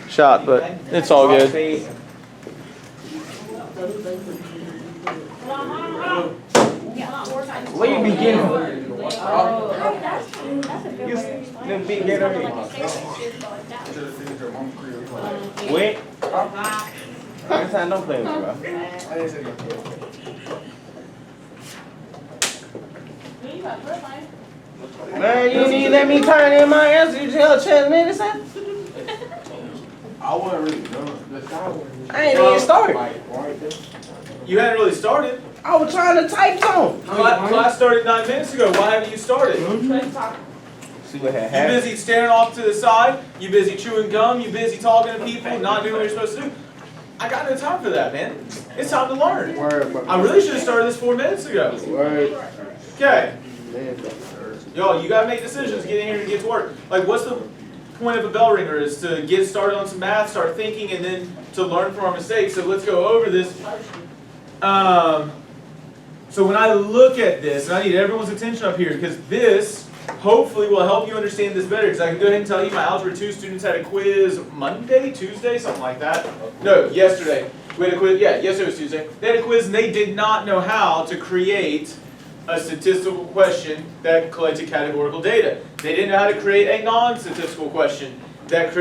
shot, but it's all good. Where you begin? You begin on me. Wait. Next time, don't play with me, bro. Man, you didn't let me turn in my answer. You tell Chad minutes. I wasn't really done. ain't even started. You hadn't really started. I was trying to type something. Class started 9 minutes ago. Why haven't you started? See what had You happened. busy staring off to the side? You busy chewing gum? You busy talking to people? Not doing what you're supposed to do? I got no time for that, man. It's time to learn. I really should have started this 4 minutes ago. Okay. Y'all, you gotta make decisions. Get in here and get to work. Like, what's the point of a bell ringer? Is to get started on some math, start thinking, and then to learn from our mistakes. So let's go over this. So when I look at this, and I need everyone's attention up here, because this hopefully will help you understand this better. Because I can go ahead and tell you my Algebra 2 students had a quiz Monday, Tuesday, something like that. No, yesterday. We had a quiz, yeah, yesterday was Tuesday. They had a quiz and they did not know how to create a statistical question that collected categorical data. They didn't know how to create a non-statistical question that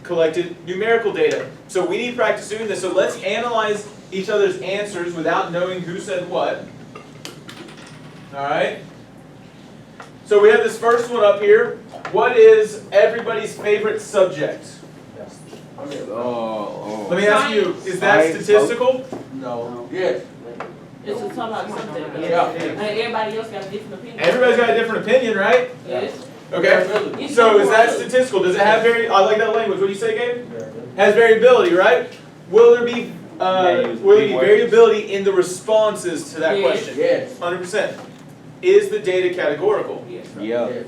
collected numerical data. So we need practice doing this. So let's analyze each other's answers without knowing who said what. Alright? So we have this first one up here. What is everybody's favorite subject? Let me ask you, is that statistical? No. Yes. It's a talk about something. Yeah. And everybody else got a different opinion. Everybody's got a different opinion, right? Yes. Okay. So is that statistical? Does it have I like that language. What do you say, Gabe? Has variability, right? Will there be variability in the responses to that question? Yes. 100%. Is the data categorical? Yes. Yeah.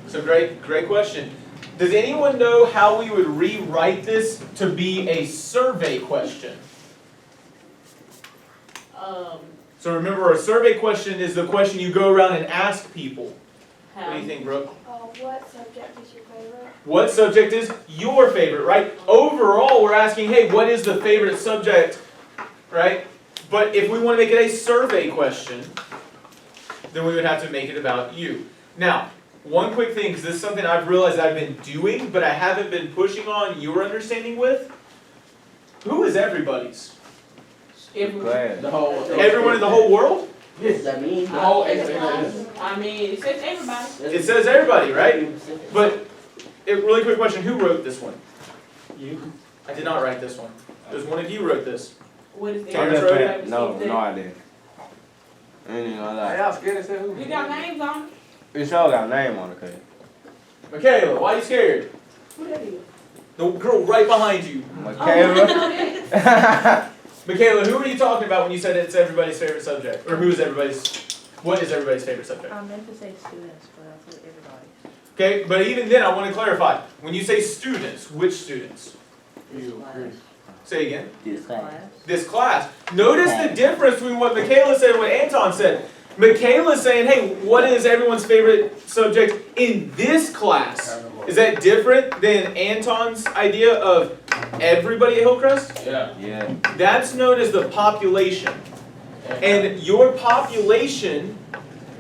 So great question. Does anyone know how we would rewrite this to be a survey question? So remember, a survey question is the question you go around and ask people. What do you think, Brooke? What subject is your favorite? What subject is your favorite, right? Overall, we're asking, hey, what is the favorite subject, right? But if we want to make it a survey question, then we would have to make it about you. Now, one quick thing, because this is something I've realized I've been doing, but I haven't been pushing on your understanding with. Who is everybody's? Everyone in the whole world? Yes, I mean, the whole I mean, it says everybody. It says everybody, right? But, really quick question, who wrote this one? You. I did not write this one. There's one of you wrote this. What is Terrence wrote it? No, I didn't. I ain't even gonna lie. y'all scared to say who? You got names on it? It sure got a name on it, cuz. Michaela, why are you scared? Who that is? The girl right behind you. Michaela. Michaela, who are you talking about when you said it's everybody's favorite subject? Or what is everybody's favorite subject? I meant to say students, but I said everybody. Okay, but even then I want to clarify. When you say students, which students? Say again. This class. This class. Notice the difference between what Michaela said and what Anton said. Michaela's saying, hey, what is everyone's favorite subject in this class? Is that different than Anton's idea of everybody at Hillcrest? Yeah. That's known as the population. And your population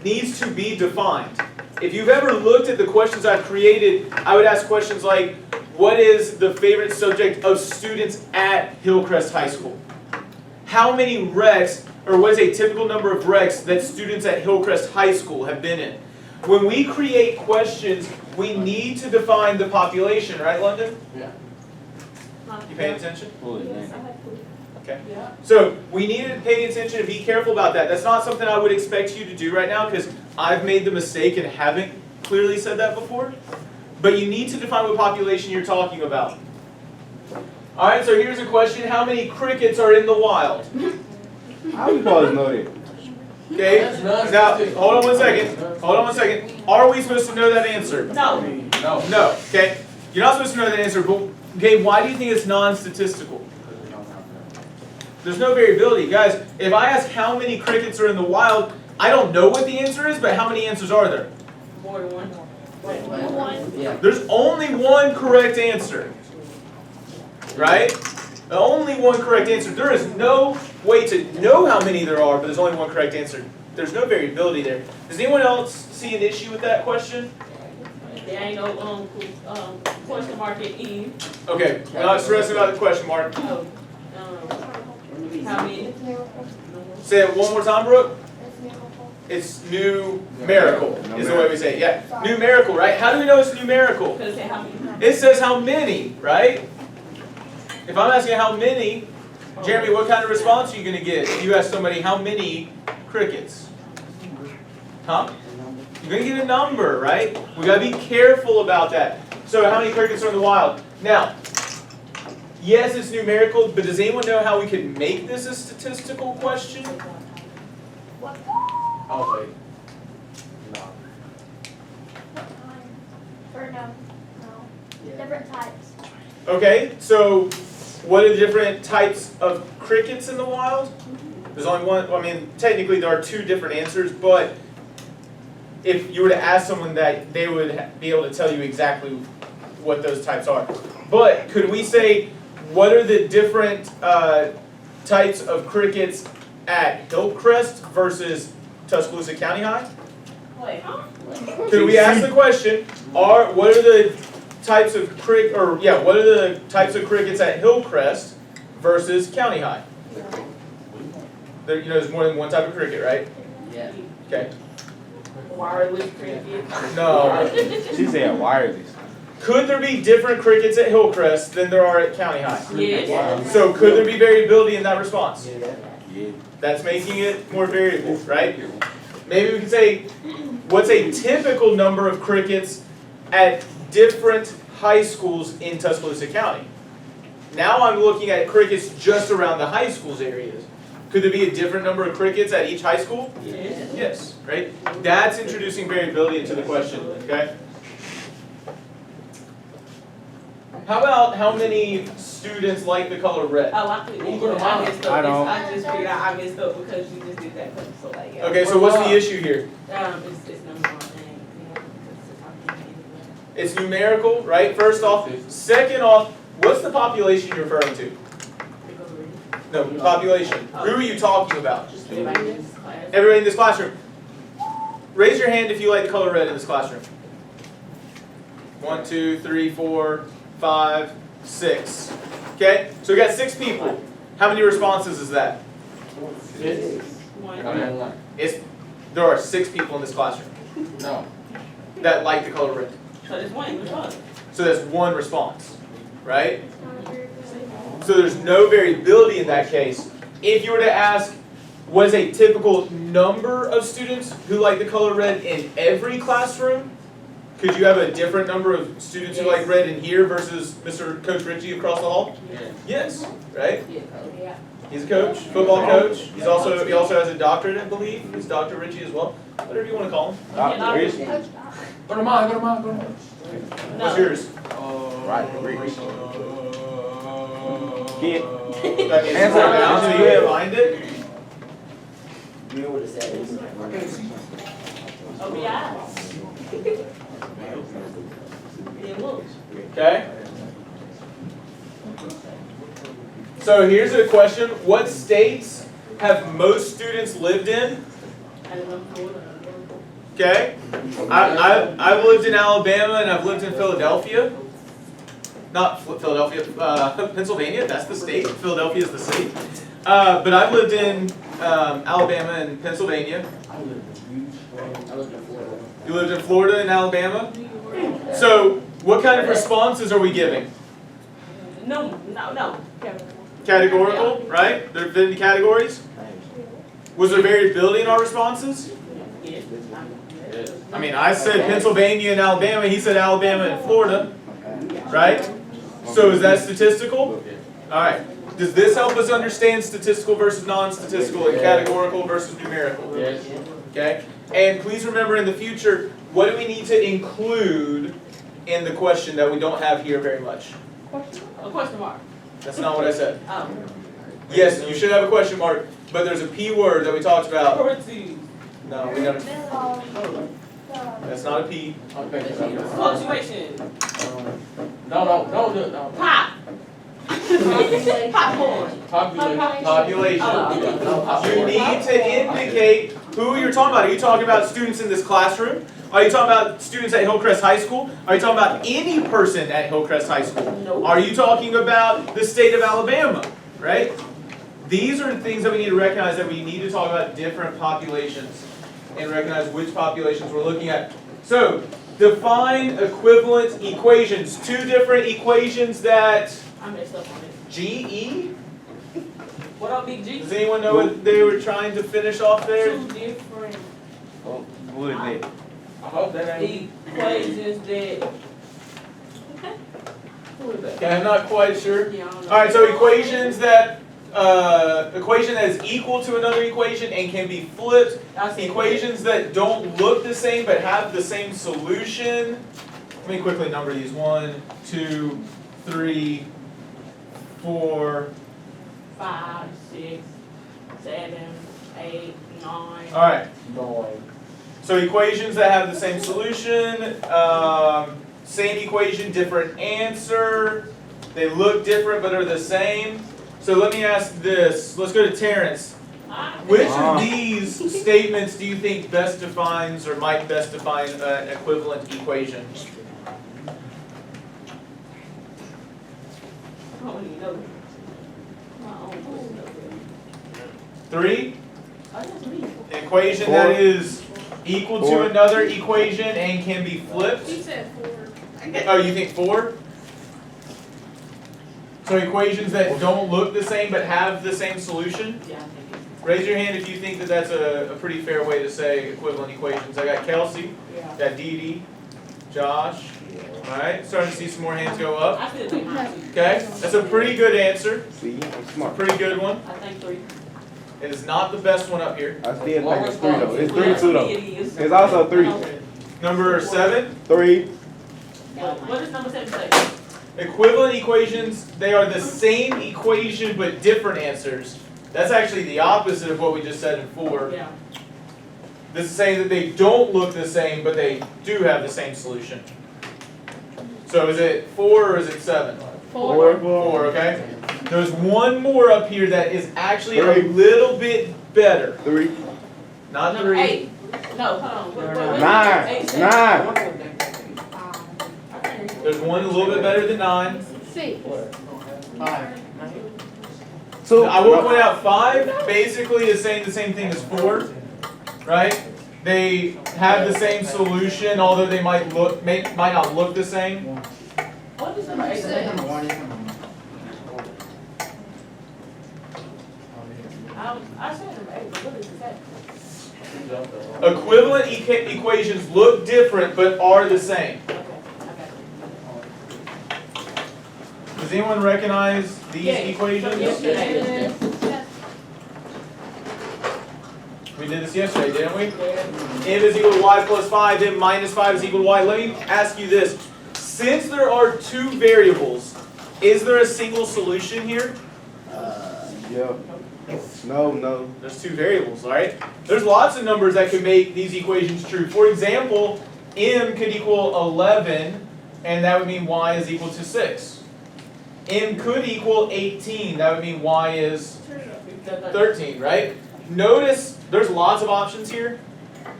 needs to be defined. If you've ever looked at the questions I've created, I would ask questions like, what is the favorite subject of students at Hillcrest High School? How many recs, or what is a typical number of recs that students at Hillcrest High School have been in? When we create questions, we need to define the population, right, London? Yeah. You paying attention? Yes, I like food. Okay. Yeah. So we need to pay attention and be careful about that. That's not something I would expect you to do right now because I've made the mistake and haven't clearly said that before. But you need to define what population you're talking about. All right, so here's a question. How many crickets are in the wild? How you supposed to know that? Okay, now, hold on one second. Hold on one second. Are we supposed to know that answer? No. No, okay. You're not supposed to know that answer, but okay, why do you think it's non-statistical? There's no variability. Guys, if I ask how many crickets are in the wild, I don't know what the answer is, but how many answers are there? More than one. One. Yeah. There's only one correct answer. right? Only one correct answer. There is no way to know how many there are, but there's only one correct answer. There's no variability there. Does anyone else see an issue with that question? There ain't no, question mark at E. Okay, we're not stressing about the question mark. Oh, how many? Say it one more time, Brooke. It's numerical, is the way we say it. Yeah, numerical, right? How do we know it's numerical? Cause it say how many? It says how many, right? If I'm asking how many, Jeremy, what kind of response are you going to get if you ask somebody how many crickets? Huh? You're going to get a number, right? We got to be careful about that. So how many crickets are in the wild? Now, yes, it's numerical, but does anyone know how we could make this a statistical question? Oh, wait. No. Or no, different types. Okay, so what are the different types of crickets in the wild? There's only one. Well, I mean, technically there are two different answers, but if you were to ask someone that, they would be able to tell you exactly what those types are. But could we say, what are the different types of crickets at Hillcrest versus Tuscaloosa County High? Wait, huh? Could we ask the question, what are the types of what are the types of crickets at Hillcrest versus County High? There, there's more than one type of cricket, right? Yeah. Okay. Wireless cricket. No. She said wireless. Could there be different crickets at Hillcrest than there are at County High? Yes. So could there be variability in that response? Yeah. That's making it more variable, right? Maybe we could say, what's a typical number of crickets at different high schools in Tuscaloosa County? Now I'm looking at crickets just around the high schools areas. Could there be a different number of crickets at each high school? Yes. Yes, right? That's introducing variability into the question, okay? How about how many students like the color red? Oh, I messed up. I don't. I just figured out I messed up because you just did that question, so like, yeah. Okay, so what's the issue here? It's number one thing. It's numerical, right? First off. Second off, what's the population you're referring to? No, population. Who are you talking about? Everybody in this class. Everybody in this classroom. Raise your hand if you like the color red in this classroom. 1, 2, 3, 4, 5, 6. Okay, so we got 6 people. How many responses is that? One. There are 6 people in this classroom No. that like the color red. So there's one. Which one? So that's one response, right? So there's no variability in that case. If you were to ask, what is a typical number of students who like the color red in every classroom? Could you have a different number of students who like red in here versus Coach Richie across the hall? Yes, right? Yeah. He's a coach, football coach. He also has a doctorate, I believe. He's Dr. Richie as well. Whatever you want to call him. Dr. Richie. Go to mine, go to mine, go to mine. What's yours? Right. Kid. That means Answer. now so you can find it. You know what it says? I can't see. Oh, yeah. Yeah, look. Okay. So here's a question. What states have most students lived in? I don't know. Okay. I've lived in Alabama and I've lived in Philadelphia. Not Philadelphia, Pennsylvania. That's the state. Philadelphia is the city. But I've lived in Alabama and Pennsylvania. I lived in Florida. You lived in Florida and Alabama. So what kind of responses are we giving? No. Categorical, right? There have been categories. Was there variability in our responses? Yes. I mean, I said Pennsylvania and Alabama. He said Alabama and Florida, right? So is that statistical? All right. Does this help us understand statistical versus non-statistical and categorical versus numerical? Yes. Okay? And please remember in the future, what do we need to include in the question that we don't have here very much? A question mark. That's not what I said. Oh. Yes, you should have a question mark, but there's a P word that we talked about. Parentheses. No, we never. That's not a P. Punctuation. No. Pop. Popcorn. Population. Oh. You need to indicate who you're talking about. Are you talking about students in this classroom? Are you talking about students at Hillcrest High School? Are you talking about any person at Hillcrest High School? No. Are you talking about the state of Alabama, right? These are things that we need to recognize, that we need to talk about different populations and recognize which populations we're looking at. So, define equivalent equations. Two different equations that I messed up on it. GE? What up, Big G? Does anyone know what they were trying to finish off there? Two different Who is that? I hope that ain't. equations that. Who is that? Okay, I'm not quite sure. Yeah, I don't know. Alright, so equations that, equation that is equal to another equation and can be flipped. I see. Equations that don't look the same but have the same solution. Let me quickly number these. 1, 2, 3, 4. 5, 6, 7, 8, 9. Alright, Noise. so equations that have the same solution, same equation, different answer. They look different but are the same. So let me ask this. Let's go to Terrence. Which of these statements do you think best defines or might best define an equivalent equation? I don't even know. My own voice. 3, Oh, that's me. equation that is equal to 4. another equation and can be flipped. He said 4. Oh, you think 4? So equations that don't look the same but have the same solution? Yeah, I think Raise your hand if you think that that's a pretty fair way to say equivalent equations. I got Kelsey, yeah. got Dee Dee, Josh. Alright, starting to see some more hands go up. I still think mine too. Okay, that's a pretty good answer. See, I'm A smart. pretty good one. I think 3. It is not the best one up here. I still think it's 3 though. It's 3 Yeah, too though. it is. It's also 3. Number 7, 3. What does number 7 say? equivalent equations, they are the same equation but different answers. That's actually the opposite of what we just said in 4. Yeah. This is saying that they don't look the same, but they do have the same solution. So is it 4 or is it 7? 4. 4, okay? There's one more up here that is actually a 3. little bit better. 3. Not Number 3. 8. No, hold on. What 9. 8 9. There's one a little bit better than 9. 6. 2. I will point out 5 basically is saying the same thing as 4, right? They have the same solution, although they might not look the same. What does number 8 say? I said number 8, but what does it say? Equivalent equations look different but are the same. Okay. Does anyone recognize these equations? Yes. We did this yesterday, didn't we? M is equal to y plus 5, M minus 5 is equal to y. Let me ask you this. Since there are 2 variables, is there a single solution here? Yeah. No. There's 2 variables, right? There's lots of numbers that could make these equations true. For example, M could equal 11, and that would mean y is equal to 6. M could equal 18, that would mean y is 13, right? Notice there's lots of options here.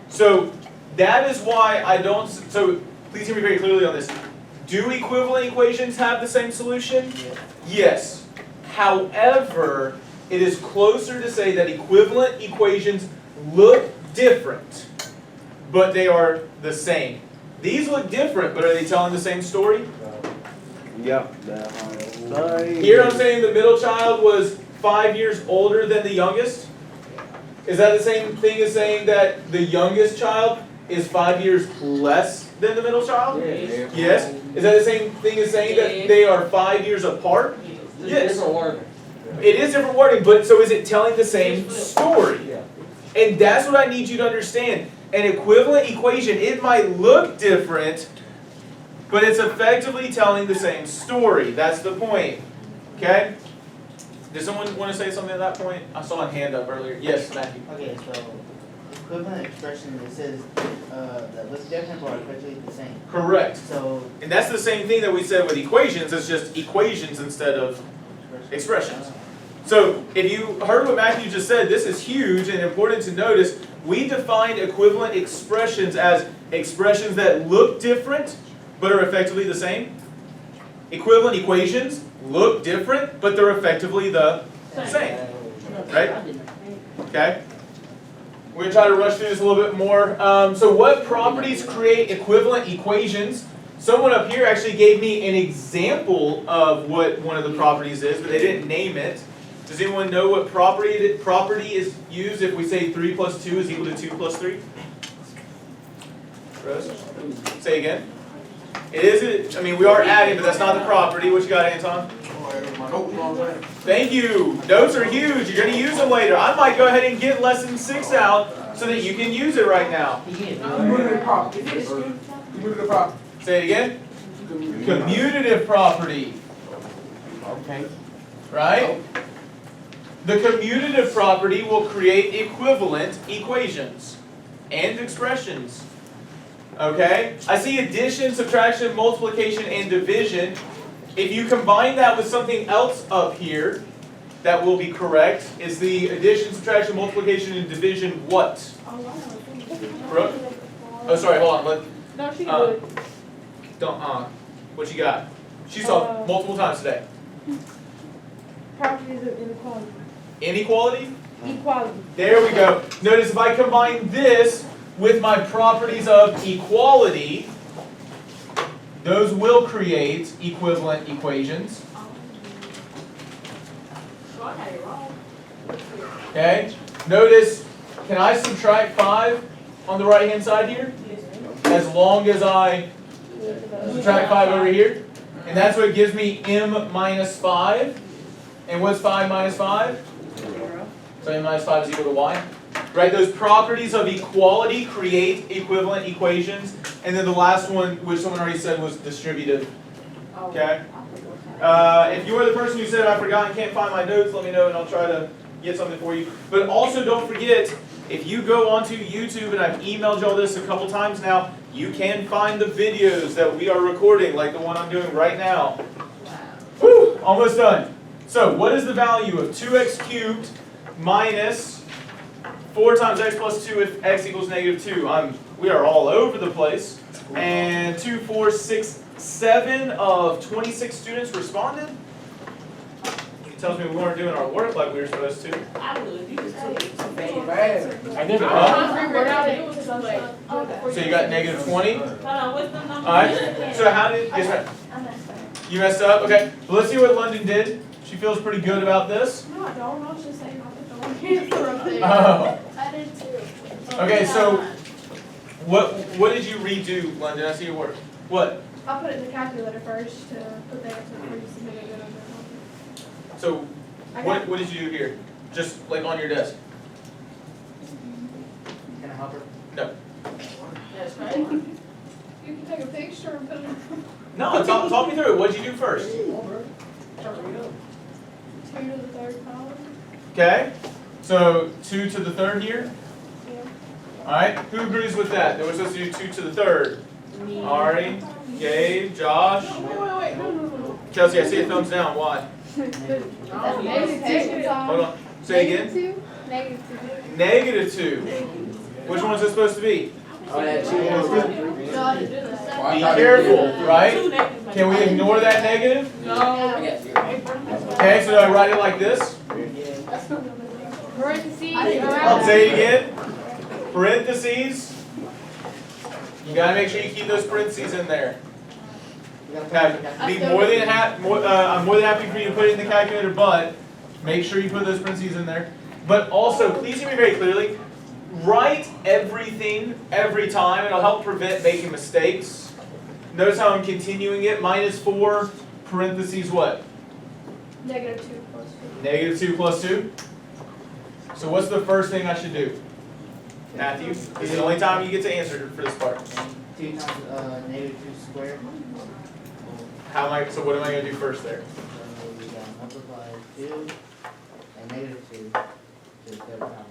So that is why I don't, so please hear me very clearly on this. Do equivalent equations have the same solution? Yes. However, it is closer to say that equivalent equations look different, but they are the same. These look different, but are they telling the same story? Yeah. Here I'm saying the middle child was 5 years older than the youngest. Is that the same thing as saying that the youngest child is 5 years less than the middle child? Yes. Yes. Is that the same thing as saying that they are 5 years apart? Yes. It is different wording, but so is it telling the same story? And that's what I need you to understand. An equivalent equation, it might look different, but it's effectively telling the same story. That's the point. Okay? Does someone want to say something at that point? I saw a hand up earlier. Yes, Matthew. Okay, so equivalent expression that says that looks different but are effectively the same. Correct. So And that's the same thing that we said with equations. It's just equations instead of expressions. So if you heard what Matthew just said, this is huge and important to notice. We defined equivalent expressions as expressions that look different but are effectively the same. Equivalent equations look different but they're effectively the same. Right? Okay? We're going to try to rush through this a little bit more. So what properties create equivalent equations? Someone up here actually gave me an example of what one of the properties is, but they didn't name it. Does anyone know what property is used if we say 3 plus 2 is equal to 2 plus 3? Rose? Say again. It is, I mean, we are adding, but that's not the property. What you got, Anton? Thank you. Notes are huge. You're going to use them later. I might go ahead and get lesson 6 out so that you can use it right now. Say it again. Commutative property. Okay. Right? The commutative property will create equivalent equations and expressions. Okay? I see addition, subtraction, multiplication, and division. If you combine that with something else up here that will be correct, is the addition, subtraction, multiplication, and division what? Brooke? Oh, sorry, hold on. No, she good. What you got? She saw multiple times today. Properties of inequality. Inequality? Equality. There we go. Notice if I combine this with my properties of equality, those will create equivalent equations. So I had it wrong. Okay? Notice, can I subtract 5 on the right hand side here? As long as I subtract 5 over here. And that's what gives me m minus 5. And what's 5 minus 5? 0. So m minus 5 is equal to y. Right? Those properties of equality create equivalent equations. And then the last one, which someone already said, was distributive. Okay? If you are the person who said, I forgot and can't find my notes, let me know and I'll try to get something for you. But also don't forget, if you go onto YouTube, and I've emailed y'all this a couple times now, you can find the videos that we are recording, like the one I'm doing right now. Whew, almost done. So what is the value of 2x cubed minus 4 times x plus 2 if x equals negative 2? We are all over the place. And 2, 4, 6, 7 of 26 students responded. It tells me we weren't doing our work like we were supposed to. I would. You just took it too I did it. So you got negative 20? Hold on, what's the number? Alright, so how did, yes ma'am? I messed up. You messed up? Okay, well, let's see what London did. She feels pretty good about this. No, I don't. I was just saying I put the wrong answer up there. Oh. I did too. Okay, so what did you redo, London? I see your work. What? I put it in the calculator first to put the answer before you submit it. So what did you do here? Just like on your desk? Can I help her? No. That's right. You can take a picture and put it in. No, talk me through it. What did you do first? 2 to the 3rd column. Okay, so 2 to the 3rd here. Yeah. Alright, who agrees with that? That we're supposed to do 2 to the 3rd? Ari, Gabe, Josh, Wait. No. Chelsea, I see a thumbs down. Why? That's negative 2. Hold on. Say again. Negative 2. Negative 2. Which one's it supposed to be? Oh, that No, I didn't do that. Be careful, right? Can we ignore that negative? No. Okay, so do I write it like this? Parentheses. I'll say it again. Parentheses. You gotta make sure you keep those parentheses in there. I'm more than happy for you to put it in the calculator, but make sure you put those parentheses in there. But also, please hear me very clearly. Write everything every time. It'll help prevent making mistakes. Notice how I'm continuing it. Minus 4, parentheses what? Negative 2 plus 2. Negative 2 plus 2. So what's the first thing I should do? Matthew, this is the only time you get to answer for this part. 2 times negative 2 squared. So what am I going to do first there? So we got multiply 2 and negative 2 to the 3rd power.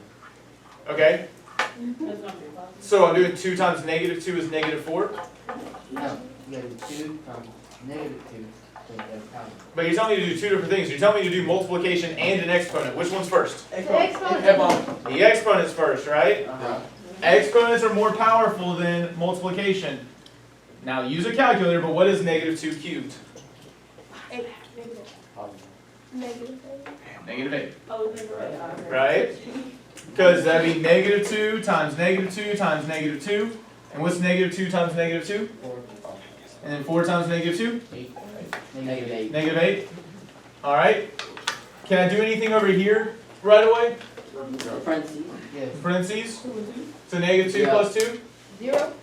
Okay, That's gonna be possible. so I'm doing 2 times negative 2 is negative 4. No, you gotta do 2 times negative 2 to But you're telling me to do two different things. You're telling me to do multiplication and an exponent. Which one's first? The exponent. The exponent's first, right? Exponents are more powerful than multiplication. Now use a calculator, but what is negative 2 cubed? Negative. Negative 8, Oh, negative. right? Because that'd be negative 2 times negative 2 times negative 2. And what's negative 2 times negative 2? And then 4 times negative 2? Negative 8. Negative 8. All right. Can I do anything over here right away? Parentheses. Yes. Parentheses. So negative 2 Yeah. plus 2? 0.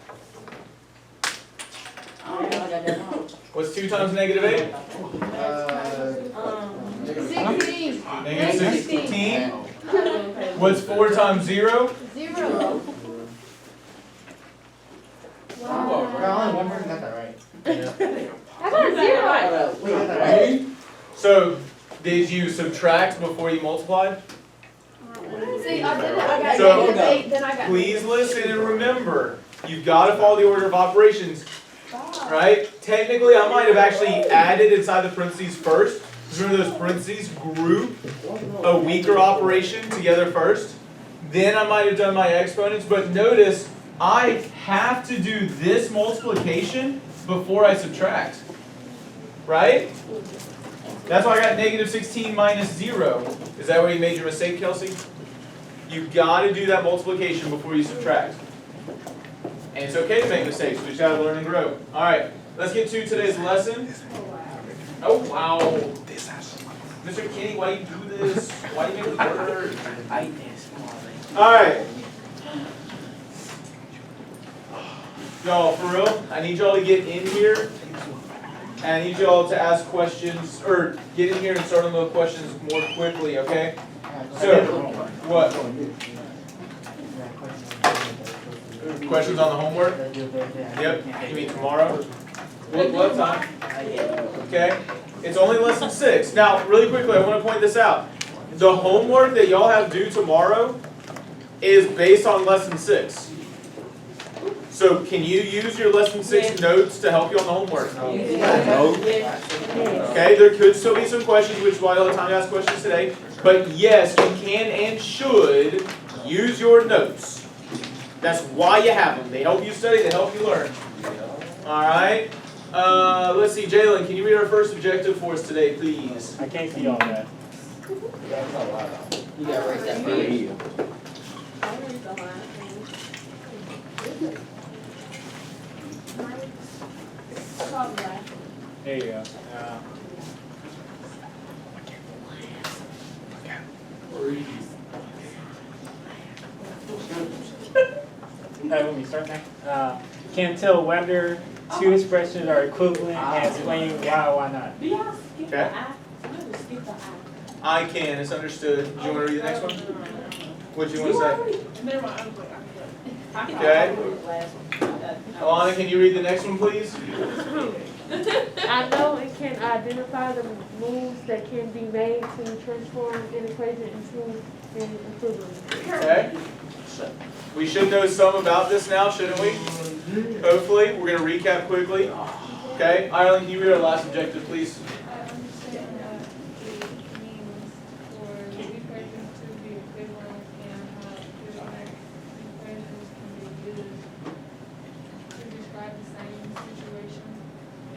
What's 2 times negative 8? 16. Negative 16. What's 4 times 0? 0. We're Wow. only one person got that right. I got a 0. We got that right. So did you subtract before you multiplied? See, I did it. I got So, negative 8, then I got. Please listen and remember, you've got to follow the order of operations, right? Technically, I might have actually added inside the parentheses first. Remember those parentheses group a weaker operation together first? Then I might have done my exponents, but notice I have to do this multiplication before I subtract, right? That's why I got negative 16 minus 0. Is that where you made your mistake, Kelsey? You've got to do that multiplication before you subtract. And it's okay to make mistakes, we just got to learn and grow. All right, let's get to today's lesson. Oh, wow. Mr. Kenny, why do you do this? Why do you make me work? All right. Y'all, for real, I need y'all to get in here. And I need y'all to ask questions, or get in here and start on those questions more quickly, okay? So, what? Questions on the homework? Yep, you mean tomorrow? What time? Okay, it's only lesson 6. Now, really quickly, I want to point this out. The homework that y'all have due tomorrow is based on lesson 6. So, can you use your lesson 6 notes to help you on the homework? Okay, there could still be some questions, which is why you'll have time to ask questions today. But yes, you can and should use your notes. That's why you have them. They help you study, they help you learn. Alright. Let's see, Jalen, can you read our first objective for us today, please? I can't see all that. You gotta write that page. There you go. Let me start now. Can tell whether two expressions are equivalent and explain why or why not. Do y'all skip the Okay. I? Somebody skip the I. I can, it's understood. Do you want to read the next one? What do you want to say? Never mind, I'm quick. Okay. Alana, can you read the next one, please? I know it can identify the moves that can be made to transform an equation into an equivalent. Okay. We should know some about this now, shouldn't we? Hopefully. We're going to recap quickly. Okay. Ireland, can you read our last objective, please? I understand that it means for the equations to be equivalent and how equivalent equations can be used to describe the same situation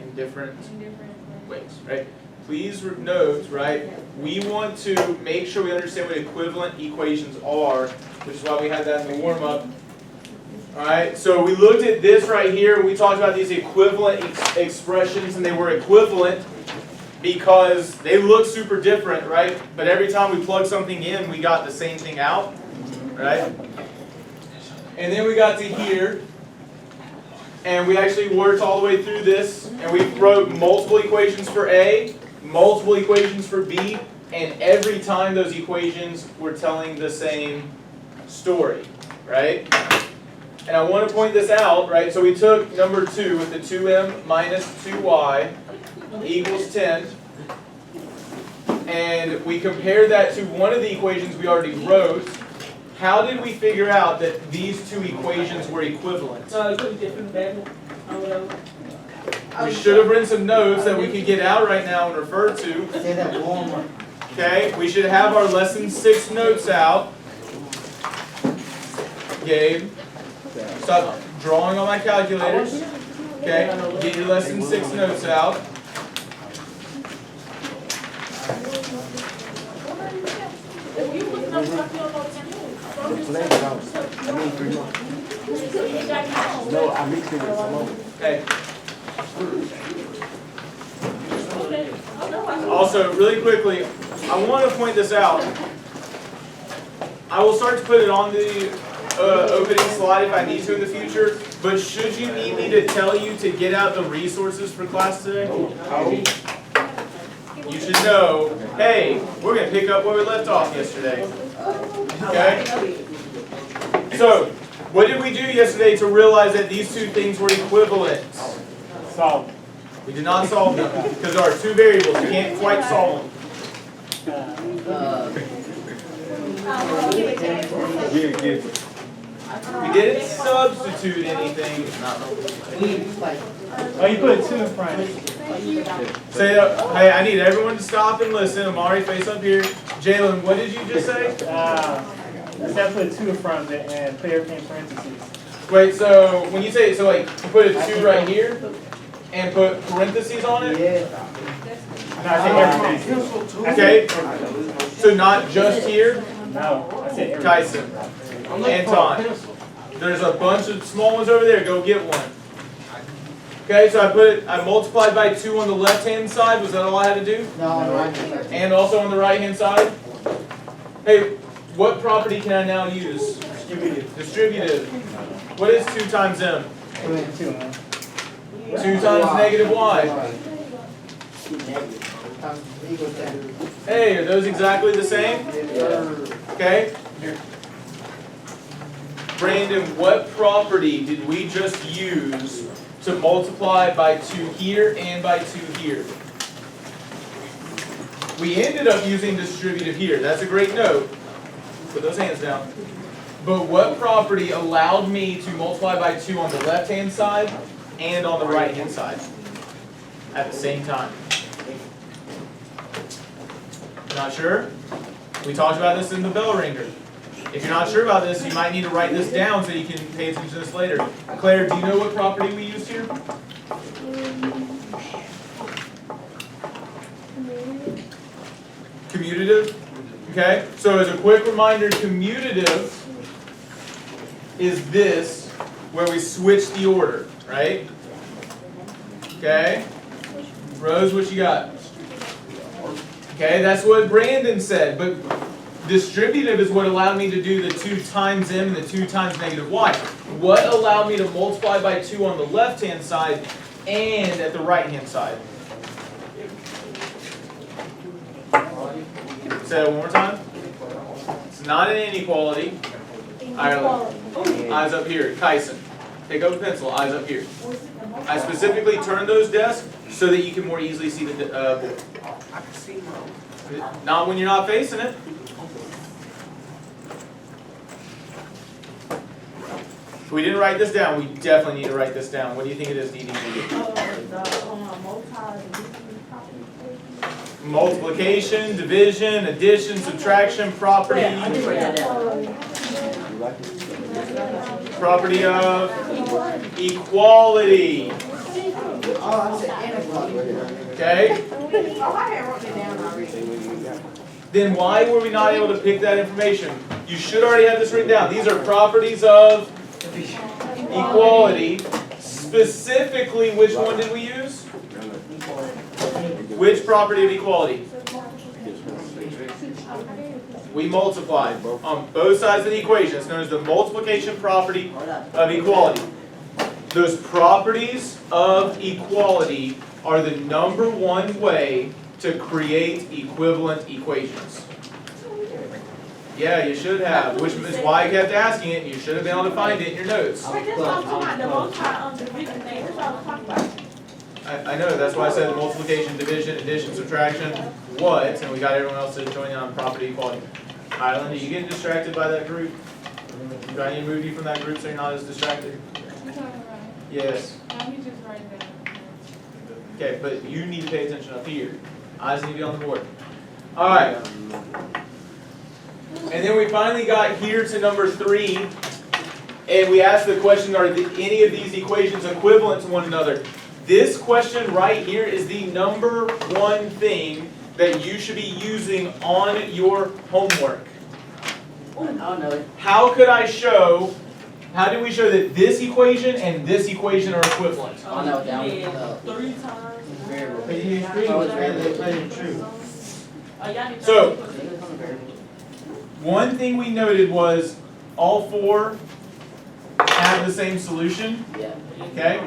In different in different ways. ways, right? Please note, right, we want to make sure we understand what equivalent equations are, which is why we had that in the warm-up. Alright, so we looked at this right here, we talked about these equivalent expressions, and they were equivalent because they look super different, right? But every time we plug something in, we got the same thing out, right? And then we got to here, and we actually worked all the way through this, and we wrote multiple equations for A, multiple equations for B, and every time those equations were telling the same story, right? And I want to point this out, right? So we took number 2 with the 2m minus 2y equals 10, and we compared that to one of the equations we already wrote. How did we figure out that these two equations were equivalent? So it could be different better or whatever. We should have written some notes that we could get out right now and refer to. Say that one more. Okay, we should have our lesson 6 notes out. Gabe, stop drawing on my calculators. Okay, get your lesson 6 notes out. If you looking up stuff, you don't know No, I mixed it with some other. Okay. Also, really quickly, I want to point this out. I will start to put it on the opening slide if I need to in the future, but should you need me to tell you to get out the resources for class today, you should know, hey, we're going to pick up where we left off yesterday. Okay? So, what did we do yesterday to realize that these two things were equivalent? Solve. We did not solve them because there are two variables. You can't quite solve them. We didn't substitute anything. Oh, you put 2 in front. Say, hey, I need everyone to stop and listen. Amari, face up here. Jalen, what did you just say? Instead of put 2 in front of it and put everything in parentheses. Wait, so when you say, so like, you put a 2 right here and put parentheses on it? Yeah. No, I said everything. Okay. So not just here? No, I said everything. Tyson. Anton. There's a bunch of small ones over there. Go get one. Okay, so I multiplied by 2 on the left-hand side. Was that all I had to do? No, on the right hand side. And also on the right-hand side? Hey, what property can I now use? Distributive. What is 2 times m? 2, man. 2 times negative y. Hey, are those exactly the same? Okay. Brandon, what property did we just use to multiply by 2 here and by 2 here? We ended up using distributive here. That's a great note. Put those hands down. But what property allowed me to multiply by 2 on the left-hand side and on the right-hand side at the same time? Not sure? We talked about this in the bell ringer. If you're not sure about this, you might need to write this down so you can pay attention to this later. Claire, do you know what property we used here? Commutative. Okay, so as a quick reminder, commutative is this, where we switch the order, right? Okay. Rose, what you got? Okay, that's what Brandon said, but distributive is what allowed me to do the 2 times m and the 2 times negative y. What allowed me to multiply by 2 on the left-hand side and at the right-hand side? Say that one more time. It's not an inequality. Ireland. Eyes up here. Tyson. Take up a pencil. Eyes up here. I specifically turned those desks so that you can more easily see the board. Not when you're not facing it. If we didn't write this down, we definitely need to write this down. What do you think it is, Dee Dee? Multiplication, division, addition, subtraction, property. Property of equality. Okay? Then why were we not able to pick that information? You should already have this written down. These are properties of equality. Specifically, which one did we use? Which property of equality? We multiplied on both sides of the equation. It's known as the multiplication property of equality. Those properties of equality are the #1 way to create equivalent equations. Yeah, you should have, which is why I kept asking it. You should have been able to find it in your notes. I know, that's why I said the multiplication, division, addition, subtraction, what, and we got everyone else to join in on property equality. Island, are you getting distracted by that group? Do I need to move you from that group so you're not as distracted? Yes. Okay, but you need to pay attention up here. Eyes need to be on the board. Alright. And then we finally got here to number 3. And we asked the question, are any of these equations equivalent to one another? This question right here is the number one thing that you should be using on your homework. I don't know it. How do we show that this equation and this equation are equivalent? I know that one. 3 times. Variable. But you agree with variable, but it's true. So, one thing we noted was all 4 have the same solution, Yeah. okay?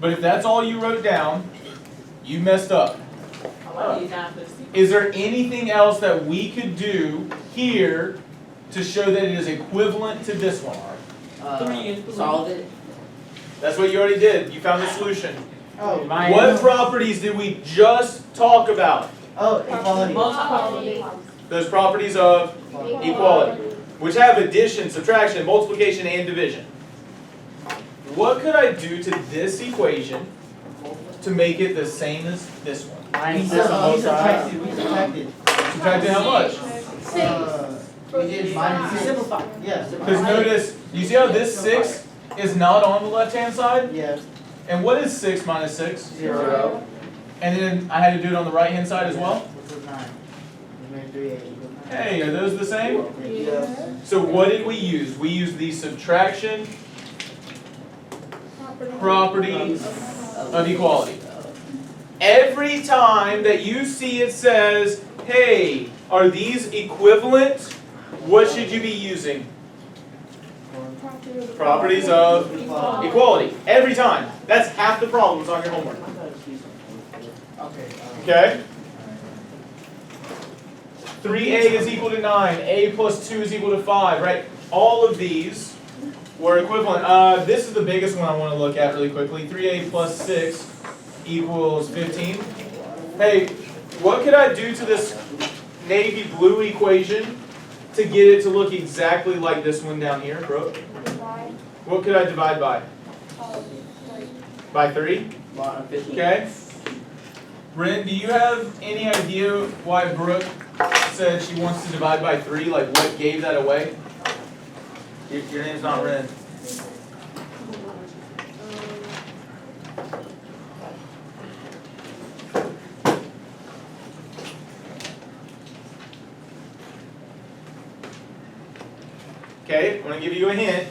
But if that's all you wrote down, you messed up. Is there anything else that we could do here to show that it is equivalent to this one? 3 and 3. Solve it. That's what you already did. You found the solution. Oh, What properties did we just talk about? oh, equality. Multiply. Those properties of equality, which have addition, subtraction, multiplication, and division. What could I do to this equation to make it the same as this one? We subtracted. Subtracted how much? We did minus 6. Yeah. Because notice, you see how this 6 is not on the left-hand side? Yeah. And what is 6 minus 6? 0. And then I had to do it on the right-hand side as well? Which was 9. We made 3 8 equals 9. Hey, are those the same? Yeah. So what did we use? We used the subtraction property of equality. Every time that you see it says, hey, are these equivalent? What should you be using? Properties of equality. Every time. That's half the problems on your homework. Okay? 3a is equal to 9. A plus 2 is equal to 5, right? All of these were equivalent. This is the biggest one I want to look at really quickly. 3a plus 6 equals 15. Hey, what could I do to this navy blue equation to get it to look exactly like this one down here, Brooke? What could I divide by? By 3? Okay. Brent, do you have any idea why Brooke said she wants to divide by 3? Like what gave that away? Your name's not Ren. Okay, I'm going to give you a hint.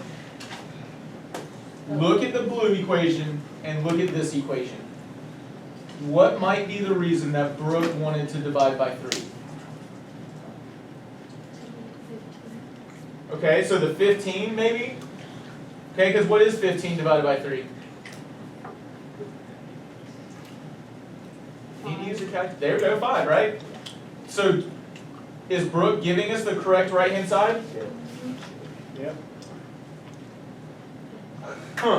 Look at the blue equation and look at this equation. What might be the reason that Brooke wanted to divide by 3? Okay, so the 15 maybe? Okay, because what is 15 divided by 3? Need to use a calculator. There we go, 5, right? So is Brooke giving us the correct right-hand side? Yep. Huh.